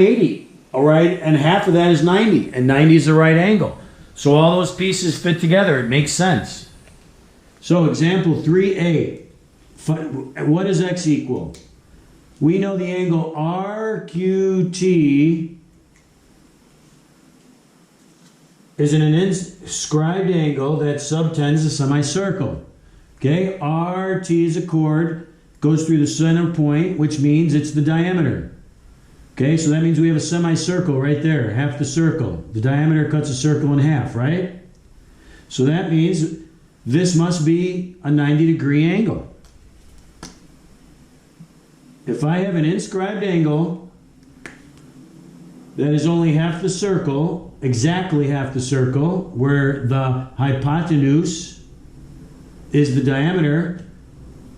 80, all right? And half of that is 90, and 90 is the right angle. So all those pieces fit together. It makes sense. So example 3a, what does x equal? We know the angle RQT is an inscribed angle that subtends a semicircle. Okay, RT is a chord, goes through the center point, which means it's the diameter. Okay, so that means we have a semicircle right there, half the circle. The diameter cuts a circle in half, right? So that means this must be a 90-degree angle. If I have an inscribed angle that is only half the circle, exactly half the circle, where the hypotenuse is the diameter,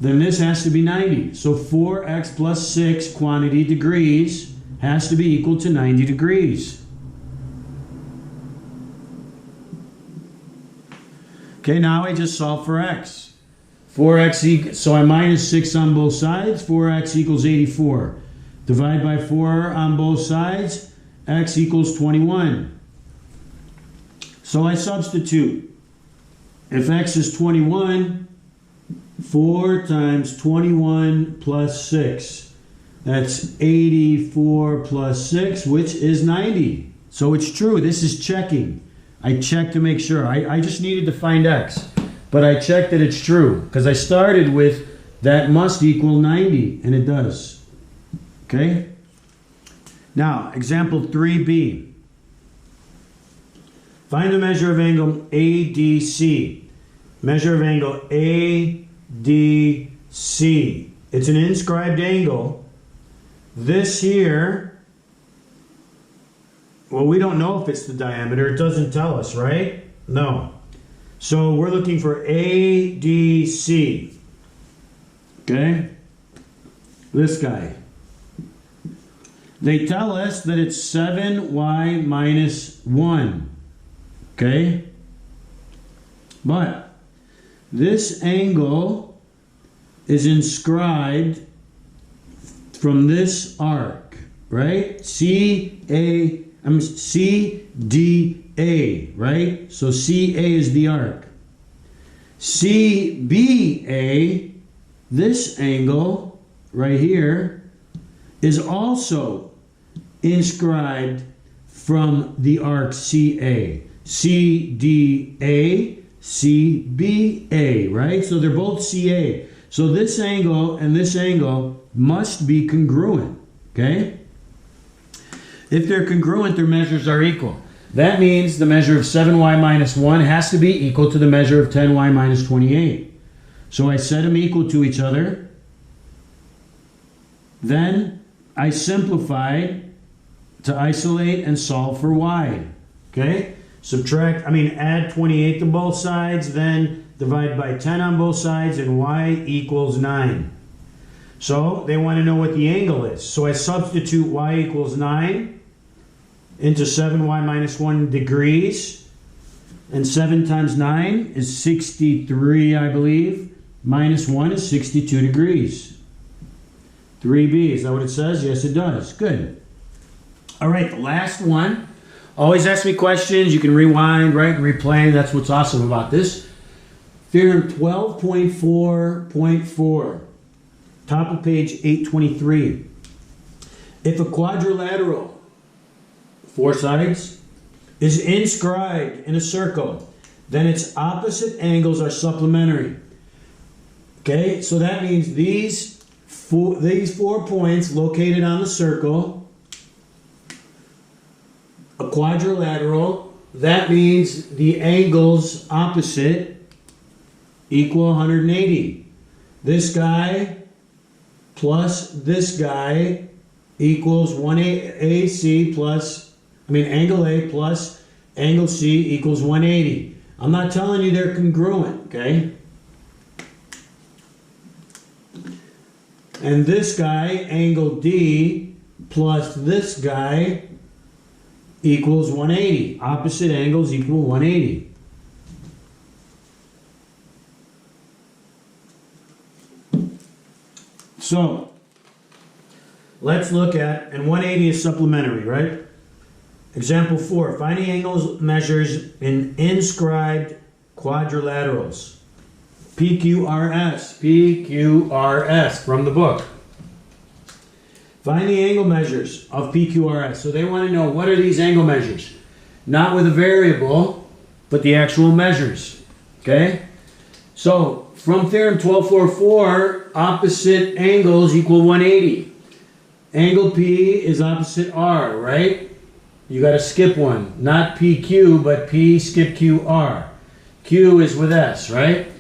then this has to be 90. So 4x plus 6 quantity degrees has to be equal to 90 degrees. Okay, now I just solve for x. 4x, so I minus 6 on both sides, 4x equals 84. Divide by 4 on both sides, x equals 21. So I substitute. If x is 21, 4 times 21 plus 6. That's 84 plus 6, which is 90. So it's true. This is checking. I checked to make sure. I just needed to find x. But I checked that it's true. Because I started with that must equal 90. And it does. Okay? Now, example 3b. Find the measure of angle ADC. Measure of angle ADC. It's an inscribed angle. This here, well, we don't know if it's the diameter. It doesn't tell us, right? No. So we're looking for ADC. Okay? This guy. They tell us that it's 7y minus 1. Okay? But this angle is inscribed from this arc, right? CDA, right? So CA is the arc. CBA, this angle right here, is also inscribed from the arc CA. CDA, CBA, right? So they're both CA. So this angle and this angle must be congruent, okay? If they're congruent, their measures are equal. That means the measure of 7y minus 1 has to be equal to the measure of 10y minus 28. So I set them equal to each other. Then I simplified to isolate and solve for y, okay? Add 28 to both sides, then divide by 10 on both sides, and y equals 9. So they want to know what the angle is. So I substitute y equals 9 into 7y minus 1 degrees. And 7 times 9 is 63, I believe. Minus 1 is 62 degrees. 3b, is that what it says? Yes, it does. Good. All right, the last one. Always ask me questions. You can rewind, right, and replay. That's what's awesome about this. Theorem 12.4.4. Top of page 823. If a quadrilateral, 4 sides, is inscribed in a circle, then its opposite angles are supplementary. Okay, so that means these four points located on the circle, a quadrilateral, that means the angles opposite equal 180. This guy plus this guy equals angle A plus angle C equals 180. I'm not telling you they're congruent, okay? And this guy, angle D, plus this guy equals 180. Opposite angles equal 180. So, let's look at, and 180 is supplementary, right? Example 4, find the angles measures in inscribed quadrilaterals. PQRS, PQRS from the book. Find the angle measures of PQRS. So they want to know, what are these angle measures? Not with a variable, but the actual measures. Okay? So, from theorem 1244, opposite angles equal 180. Angle P is opposite R, right? You got to skip one. Not PQ, but P, skip QR. Q is with S, right?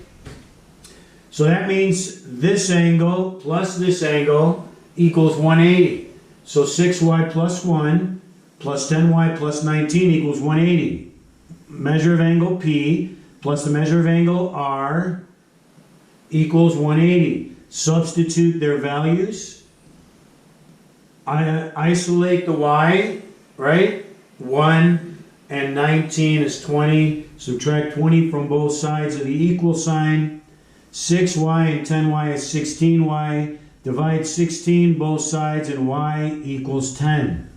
So that means this angle plus this angle equals 180. So 6y plus 1 plus 10y plus 19 equals 180. Measure of angle P plus the measure of angle R equals 180. Substitute their values. I isolate the y, right? 1 and 19 is 20. Subtract 20 from both sides of the equal sign. 6y and 10y is 16y. Divide 16 both sides and y equals 10.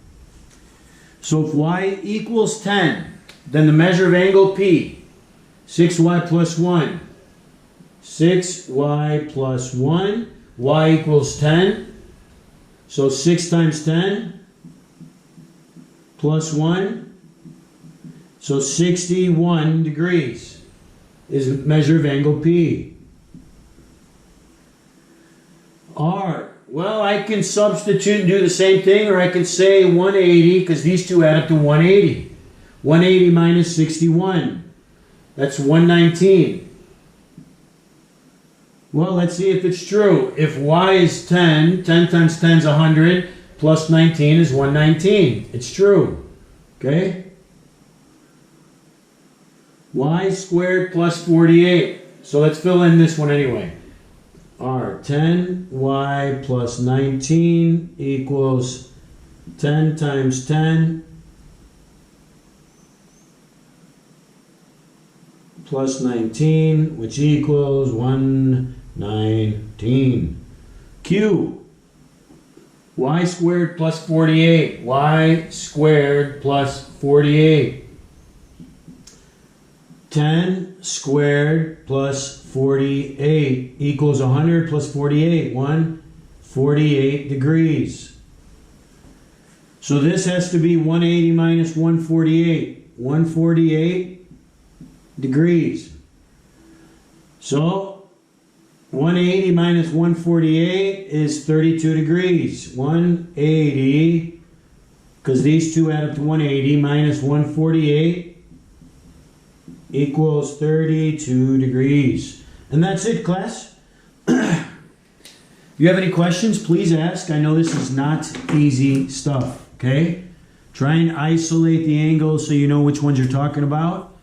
So if y equals 10, then the measure of angle P, 6y plus 1. 6y plus 1, y equals 10. So 6 times 10 plus 1. So 61 degrees is the measure of angle P. R. Well, I can substitute and do the same thing, or I can say 180, because these two add up to 180. 180 minus 61. That's 119. Well, let's see if it's true. If y is 10, 10 times 10 is 100, plus 19 is 119. It's true. Okay? Y squared plus 48. So let's fill in this one anyway. R, 10y plus 19 equals 10 times 10 plus 19, which equals 119. Q, y squared plus 48. Y squared plus 48. 10 squared plus 48 equals 100 plus 48. 148 degrees. So this has to be 180 minus 148. 148 degrees. So 180 minus 148 is 32 degrees. 180, because these two add up to 180, minus 148 equals 32 degrees. And that's it, class. If you have any questions, please ask. I know this is not easy stuff, okay? Try and isolate the angles so you know which ones you're talking about.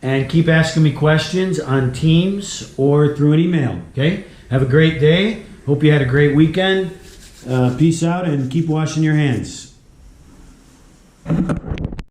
And keep asking me questions on Teams or through an email, okay? Have a great day. Hope you had a great weekend. Peace out and keep washing your hands.